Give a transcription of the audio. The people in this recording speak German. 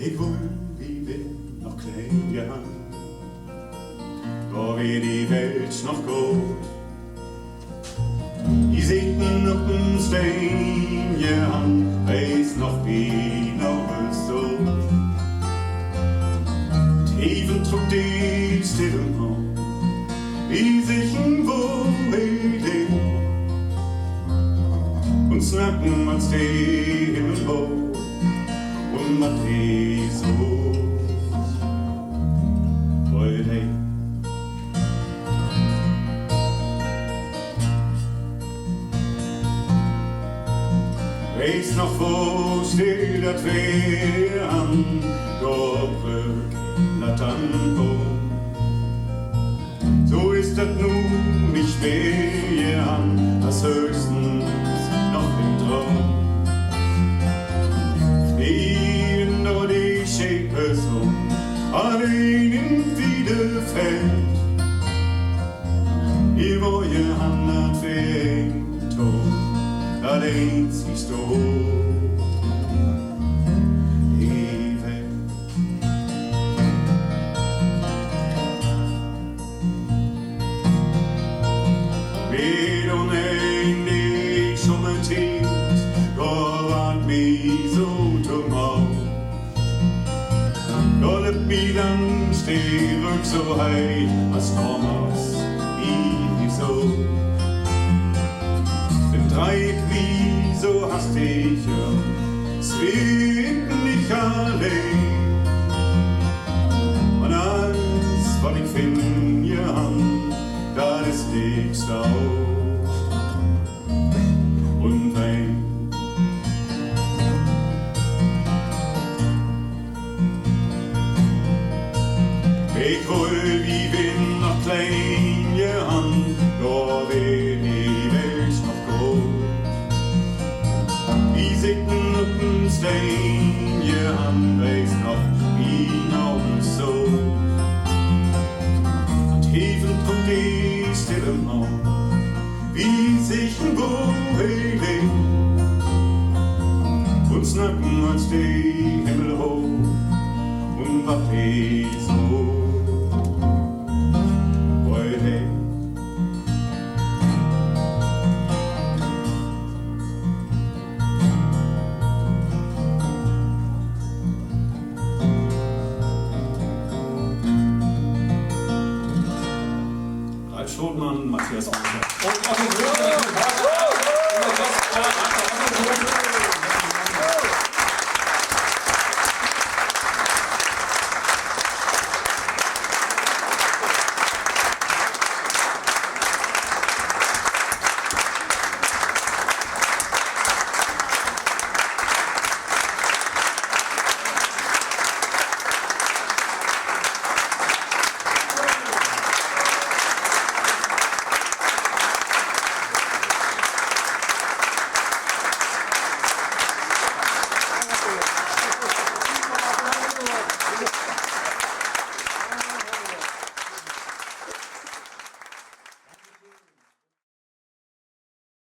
Ik voel wie wil nog klein, ja. Da weer die Welt noch groß. Die Segen auf dem Stein, ja, weiß noch wie noch so. Tiefen trug die Stille noch, wie sich ein Wohl und snacken als die Himmel hoch und macht die so. Heute weiß noch, wo steht das Wehr an, Doppelknattern. So ist das nun nicht mehr, das höchstens noch im Traum. Fliegen nur die Schäpe so, allein im Wiedefeld. Ihr wo ihr Hand fängt, allein siehst du die Welt. Wie du nicht schon betient, Gott mich so dumm auf. Gott mich dann steh so hei, als Thomas, wie so. Dreieck, wieso hast dich zwingt nicht allein. Und alles, was ich finde, ja, das ist nichts auf. Und wenn ich wohl wie bin noch klein, ja, da bin die Welt noch groß. Wie Sitten auf dem Stein, ihr Hand weiß noch wie noch so. Und Tiefen trug die Stille noch, wie sich ein Wohl und snacken als die Himmel hoch und wacht die so. Heute Schotmann, Matthias Außer.